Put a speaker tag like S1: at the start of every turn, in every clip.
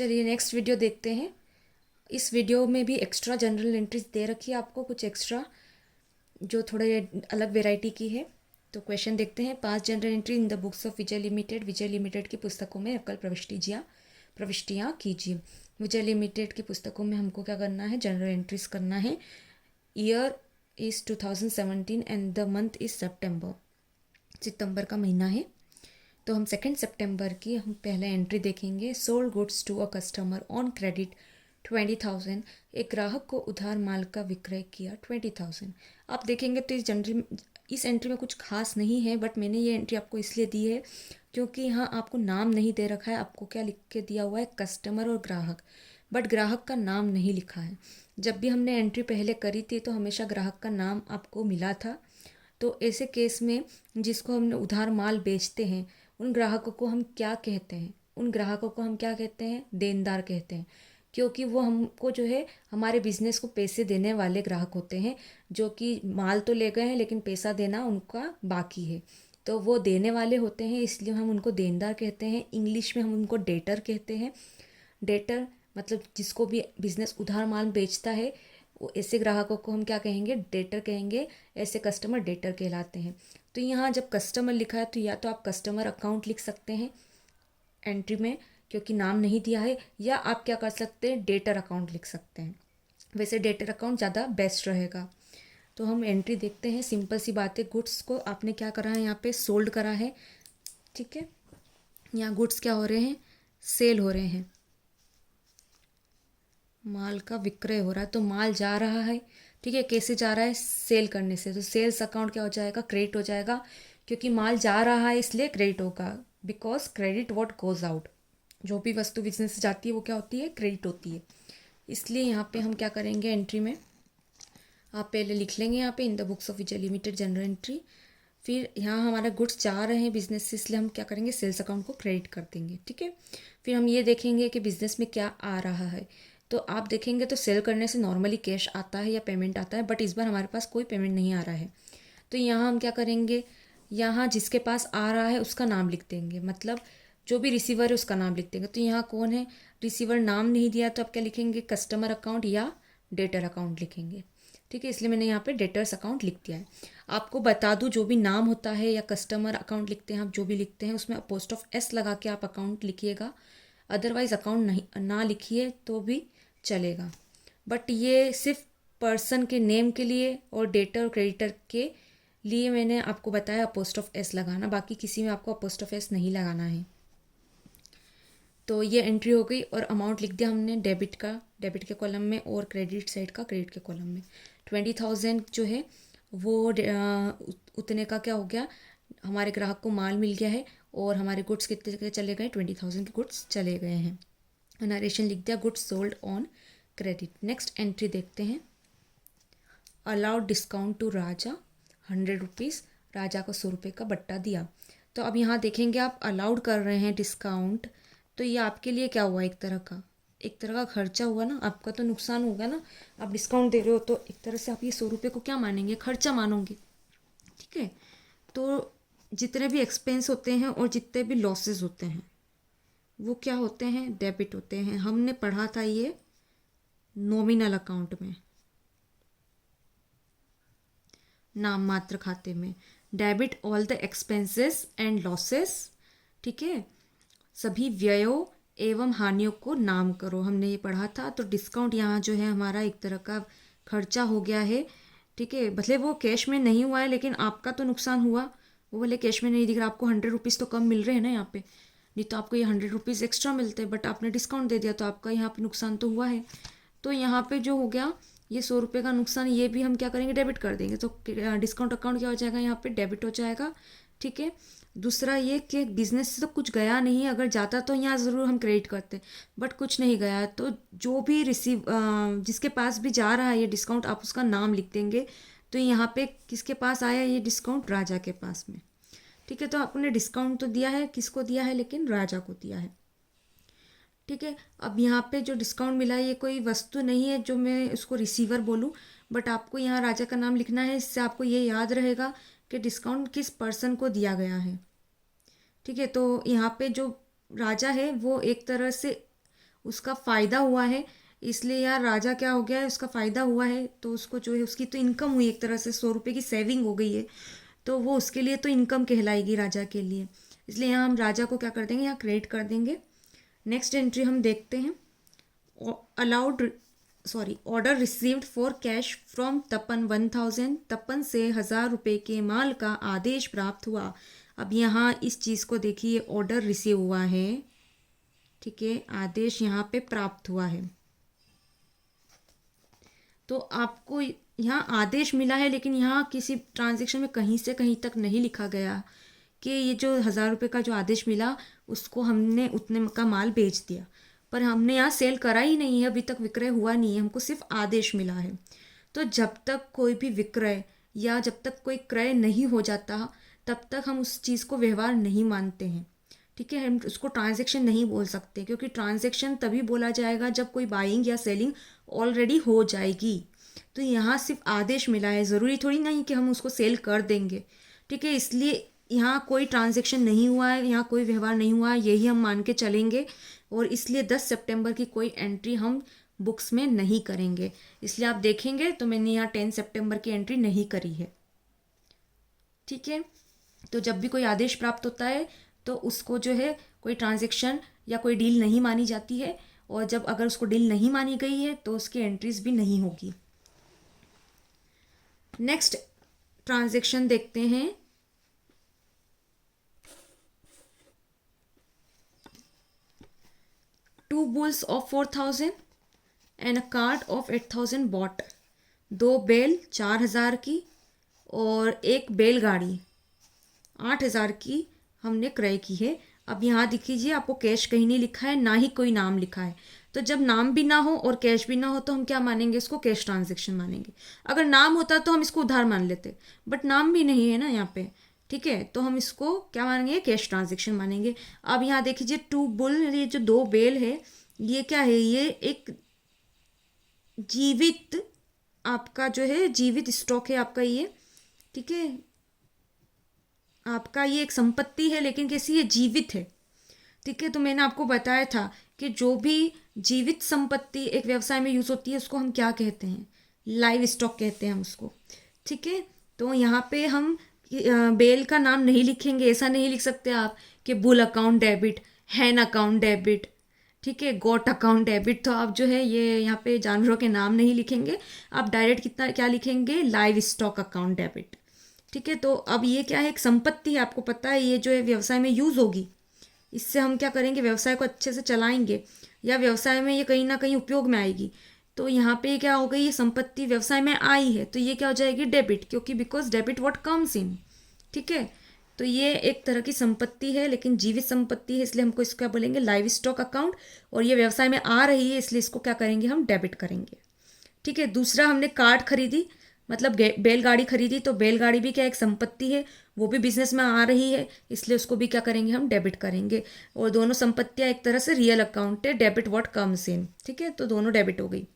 S1: चलिए next video देखते हैं। इस वीडियो में भी एक्स्ट्रा जनरल एंट्रीज दे रखी है आपको, कुछ एक्स्ट्रा जो थोड़े अलग वेराइटी की है। तो क्वेश्चन देखते हैं। 5 general entry in the books of Vijay limited. Vijay limited की पुस्तकों में नकल प्रविष्टियाँ कीजिए। विजय लिमिटेड की पुस्तकों में हमको क्या करना है, जनरल एंट्रीज करना है। Year is 2017 and the month is सितंबर का महीना है। तो हम 2 सितंबर की हम पहले एंट्री देखेंगे। Sold goods to a customer on credit 20,000। एक ग्राहक को उधार माल का विक्रय किया 20,000। आप देखेंगे तो इस एंट्री में कुछ खास नहीं है, बट मैंने ये एंट्री आपको इसलिए दी है क्योंकि यहाँ आपको नाम नहीं दे रखा है। आपको क्या लिख के दिया हुआ है, कस्टमर और ग्राहक, बट ग्राहक का नाम नहीं लिखा है। जब भी हमने एंट्री पहले करी थी तो हमेशा ग्राहक का नाम आपको मिला था। तो ऐसे केस में जिसको हमने उधार माल बेचते हैं उन ग्राहकों को हम क्या कहते हैं, उन ग्राहकों को हम क्या कहते हैं, देनदार कहते हैं। क्योंकि वो हमको जो है हमारे बिजनेस को पैसे देने वाले ग्राहक होते हैं, जो कि माल तो ले गए हैं लेकिन पैसा देना उनका बाकी है, तो वो देने वाले होते हैं, इसलिए हम उनको देनदार कहते हैं। इंग्लिश में हम उनको डेटर कहते हैं। डेटर मतलब जिसको भी बिजनेस उधार माल बेचता है वो ऐसे ग्राहकों को हम क्या कहेंगे, डेटर कहेंगे। ऐसे कस्टमर डेटर कहलाते हैं। तो यहाँ जब कस्टमर लिखा है तो या तो आप कस्टमर अकाउंट लिख सकते हैं एंट्री में क्योंकि नाम नहीं दिया है, या आप क्या कर सकते हैं, डेटर अकाउंट लिख सकते हैं। वैसे डेटर अकाउंट ज़्यादा बेस्ट रहेगा। तो हम एंट्री देखते हैं। सिंपल सी बात है, गुड्स को आपने क्या करा है, यहाँ पे सोल्ड करा है। ठीक है, यहाँ गुड्स क्या हो रहे हैं, सेल हो रहे हैं, माल का विक्रय हो रहा है। तो माल जा रहा है, ठीक है, कैसे जा रहा है, सेल करने से। तो सेल्स अकाउंट क्या हो जाएगा, क्रेडिट हो जाएगा, क्योंकि माल जा रहा है इसलिए क्रेडिट होगा। Because credit what goes out, जो भी वस्तु बिजनेस से जाती है वो क्या होती है, क्रेडिट होती है। इसलिए यहाँ पे हम क्या करेंगे, एंट्री में आप पहले लिख लेंगे यहाँ पे in the books of Vijay limited general entry. फिर यहाँ हमारा गुड्स जा रहे हैं बिजनेस से, इसलिए हम क्या करेंगे, सेल्स अकाउंट को क्रेडिट कर देंगे। ठीक है, फिर हम ये देखेंगे कि बिजनेस में क्या आ रहा है। तो आप देखेंगे तो सेल करने से नॉर्मली कैश आता है या पेमेंट आता है, बट इस बार हमारे पास कोई पेमेंट नहीं आ रहा है। तो यहाँ हम क्या करेंगे, यहाँ जिसके पास आ रहा है उसका नाम लिख देंगे, मतलब जो भी रिसीवर है उसका नाम लिख देंगे। तो यहाँ कौन है, रिसीवर नाम नहीं दिया तो आप क्या लिखेंगे, कस्टमर अकाउंट या डेटर अकाउंट लिखेंगे। ठीक है, इसलिए मैंने यहाँ पे डेटर्स अकाउंट लिख दिया है। आपको बता दूँ, जो भी नाम होता है या कस्टमर अकाउंट लिखते हैं आप, जो भी लिखते हैं उसमें पोस्ट ऑफ एस लगा के आप अकाउंट लिखिएगा। अदरवाइज़ अकाउंट नहीं ना लिखिए तो भी चलेगा। बट ये सिर्फ पर्सन के नेम के लिए और डेटर और क्रेडिटर के लिए मैंने आपको बताया पोस्ट ऑफ एस लगाना, बाकी किसी में आपको पोस्ट ऑफ एस नहीं लगाना है। तो ये एंट्री हो गई और अमाउंट लिख दिया हमने डेबिट का, डेबिट के कॉलम में, और क्रेडिट साइड का क्रेडिट के कॉलम में। 20,000 जो है वो उतने का क्या हो गया, हमारे ग्राहक को माल मिल गया है और हमारे गुड्स कितने के चले गए, 20,000 के गुड्स चले गए हैं। नरेशन लिख दिया, goods sold on credit. Next entry देखते हैं। Allowed discount to Raja 100 rupees. Raja को 100 रुपये का बट्टा दिया। तो अब यहाँ देखेंगे आप अलाउड कर रहे हैं डिस्काउंट, तो ये आपके लिए क्या हुआ, एक तरह का खर्चा हुआ ना, आपका तो नुकसान होगा ना। आप डिस्काउंट दे रहे हो तो एक तरह से आप ये 100 रुपये को क्या मानेंगे, खर्चा मानोगे। ठीक है, तो जितने भी एक्सपेंस होते हैं और जितने भी लॉसेस होते हैं वो क्या होते हैं, डेबिट होते हैं। हमने पढ़ा था ये नॉमिनल अकाउंट में, नाम मात्र खाते में। Debit all the expenses and losses. ठीक है, सभी व्ययों एवं हानियों को नाम करो, हमने ये पढ़ा था। तो डिस्काउंट यहाँ जो है हमारा एक तरह का खर्चा हो गया है। ठीक है, भले वो कैश में नहीं हुआ है लेकिन आपका तो नुकसान हुआ। वो भले कैश में नहीं दिख रहा, आपको 100 रुपीज़ तो कम मिल रहे हैं ना यहाँ पे, नहीं तो आपको ये 100 रुपीज़ एक्स्ट्रा मिलते हैं, बट आपने डिस्काउंट दे दिया तो आपका यहाँ पे नुकसान तो हुआ है। तो यहाँ पे जो हो गया ये 100 रुपये का नुकसान, ये भी हम क्या करेंगे, डेबिट कर देंगे। तो डिस्काउंट अकाउंट क्या हो जाएगा, यहाँ पे डेबिट हो जाएगा। ठीक है, दूसरा ये कि बिजनेस से तो कुछ गया नहीं, अगर जाता तो यहाँ ज़रूर हम क्रेडिट करते, बट कुछ नहीं गया, तो जो भी जिसके पास भी जा रहा है ये डिस्काउंट, आप उसका नाम लिख देंगे। तो यहाँ पे किसके पास आया ये डिस्काउंट, राजा के पास में। ठीक है, तो आपने डिस्काउंट तो दिया है, किसको दिया है, लेकिन राजा को दिया है। ठीक है, अब यहाँ पे जो डिस्काउंट मिला है ये कोई वस्तु नहीं है जो मैं उसको रिसीवर बोलूँ, बट आपको यहाँ राजा का नाम लिखना है, इससे आपको ये याद रहेगा कि डिस्काउंट किस पर्सन को दिया गया है। ठीक है, तो यहाँ पे जो राजा है वो एक तरह से उसका फ़ायदा हुआ है, इसलिए यार राजा क्या हो गया है, उसका फ़ायदा हुआ है तो उसको जो है उसकी तो इनकम हुई, एक तरह से 100 रुपये की सेविंग हो गई है, तो वो उसके लिए तो इनकम कहलाएगी राजा के लिए। इसलिए यहाँ हम राजा को क्या कर देंगे, यहाँ क्रेडिट कर देंगे। नेक्स्ट एंट्री हम देखते हैं, allowed sorry order received for cash from Tapan 1000, Tapan से 1000 रुपये के माल का आदेश प्राप्त हुआ। अब यहाँ इस चीज़ को देखिए, ऑर्डर रिसीव हुआ है, ठीक है, आदेश यहाँ पे प्राप्त हुआ है, तो आपको यहाँ आदेश मिला है, लेकिन यहाँ किसी ट्रांजेक्शन में कहीं से कहीं तक नहीं लिखा गया कि ये जो 1000 रुपये का जो आदेश मिला उसको हमने उतने का माल बेच दिया, पर हमने यहाँ सेल करा ही नहीं है, अभी तक विक्रय हुआ नहीं है, हमको सिर्फ आदेश मिला है। तो जब तक कोई भी विक्रय या जब तक कोई क्रय नहीं हो जाता तब तक हम उस चीज़ को व्यवहार नहीं मानते हैं, ठीक है, हम उसको ट्रांजैक्शन नहीं बोल सकते, क्योंकि ट्रांजैक्शन तभी बोला जाएगा जब कोई बाइंग या सेलिंग ऑलरेडी हो जाएगी। तो यहाँ सिर्फ आदेश मिला है, ज़रूरी थोड़ी नहीं कि हम उसको सेल कर देंगे, ठीक है, इसलिए यहाँ कोई ट्रांजैक्शन नहीं हुआ है, यहाँ कोई व्यवहार नहीं हुआ है, यही हम मान के चलेंगे, और इसलिए 10 सितंबर की कोई एंट्री हम बुक्स में नहीं करेंगे। इसलिए आप देखेंगे तो मैंने यहाँ 10 सितंबर की एंट्री नहीं करी है, ठीक है। तो जब भी कोई आदेश प्राप्त होता है तो उसको जो है कोई ट्रांजैक्शन या कोई डील नहीं मानी जाती है, और जब अगर उसको डील नहीं मानी गई है तो उसकी एंट्रीज भी नहीं होगी। नेक्स्ट ट्रांजैक्शन देखते हैं, two bulls of 4000 and a cart of 8000 bought. 2 बैल 4000 की और एक बैलगाड़ी 8000 की हमने क्रय की है। अब यहाँ देखिए, आपको कैश कहीं नहीं लिखा है, ना ही कोई नाम लिखा है, तो जब नाम भी ना हो और कैश भी ना हो तो हम क्या मानेंगे, इसको कैश ट्रांजैक्शन मानेंगे। अगर नाम होता तो हम इसको उधार मान लेते, बट नाम भी नहीं है ना यहाँ पे, ठीक है, तो हम इसको क्या मानेंगे, कैश ट्रांजैक्शन मानेंगे। अब यहाँ देखिए, 2 बुल, ये जो 2 बैल है, ये क्या है, ये एक जीवित आपका जो है जीवित स्टॉक है आपका ये, ठीक है, आपका ये एक संपत्ति है, लेकिन कैसी है, जीवित है, ठीक है। तो मैंने आपको बताया था कि जो भी जीवित संपत्ति एक व्यवसाय में यूज़ होती है उसको हम क्या कहते हैं, लाइव स्टॉक कहते हैं हम उसको, ठीक है। तो यहाँ पे हम बेल का नाम नहीं लिखेंगे, ऐसा नहीं लिख सकते आप कि बुल अकाउंट डेबिट, हैन अकाउंट डेबिट, ठीक है, गोट अकाउंट डेबिट, तो आप जो है ये यहाँ पे जानवरों के नाम नहीं लिखेंगे, आप डायरेक्ट कितना क्या लिखेंगे, लाइव स्टॉक अकाउंट डेबिट, ठीक है। तो अब ये क्या है, एक संपत्ति है, आपको पता है, ये जो है व्यवसाय में यूज़ होगी, इससे हम क्या करेंगे, व्यवसाय को अच्छे से चलाएंगे, या व्यवसाय में ये कहीं ना कहीं उपयोग में आएगी। तो यहाँ पे क्या हो गई, ये संपत्ति व्यवसाय में आई है तो ये क्या हो जाएगी, डेबिट, क्योंकि because debit what comes in, ठीक है। तो ये एक तरह की संपत्ति है, लेकिन जीवित संपत्ति है, इसलिए हमको इसको क्या बोलेंगे, लाइव स्टॉक अकाउंट, और ये व्यवसाय में आ रही है इसलिए इसको क्या करेंगे, हम डेबिट करेंगे, ठीक है। दूसरा, हमने कार्ट खरीदी, मतलब बैलगाड़ी खरीदी, तो बैलगाड़ी भी क्या एक संपत्ति है, वो भी बिजनेस में आ रही है, इसलिए उसको भी क्या करेंगे, हम डेबिट करेंगे, और दोनों संपत्तियां एक तरह से रियल अकाउंट है, डेबिट व्हाट कम्स इन, ठीक है, तो दोनों डेबिट हो गई।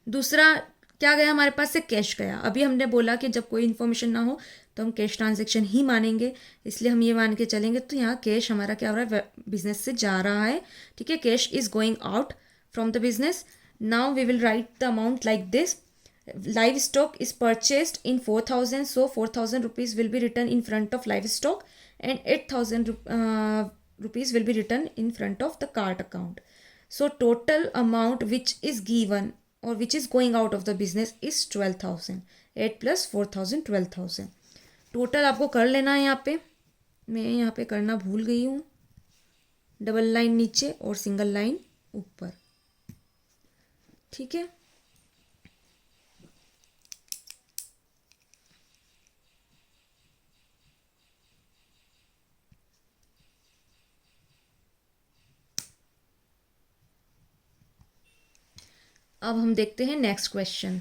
S1: दूसरा क्या गया हमारे पास से, कैश गया। अभी हमने बोला कि जब कोई इन्फॉर्मेशन ना हो तो हम कैश ट्रांजेक्शन ही मानेंगे, इसलिए हम ये मान के चलेंगे, तो यहाँ कैश हमारा क्या हो रहा है, बिजनेस से जा रहा है, ठीक है, cash is going out from the business. Now we will write the amount like this, livestock is purchased in 4000, so 4000 rupees will be written in front of livestock, and 8000 rupees will be written in front of the cart account. So total amount which is given or which is going out of the business is 12,000, 8 plus 4000, 12,000 total आपको कर लेना है। यहाँ पे मैं यहाँ पे करना भूल गई हूँ, डबल लाइन नीचे और सिंगल लाइन ऊपर, ठीक है। अब हम देखते हैं नेक्स्ट क्वेश्चन।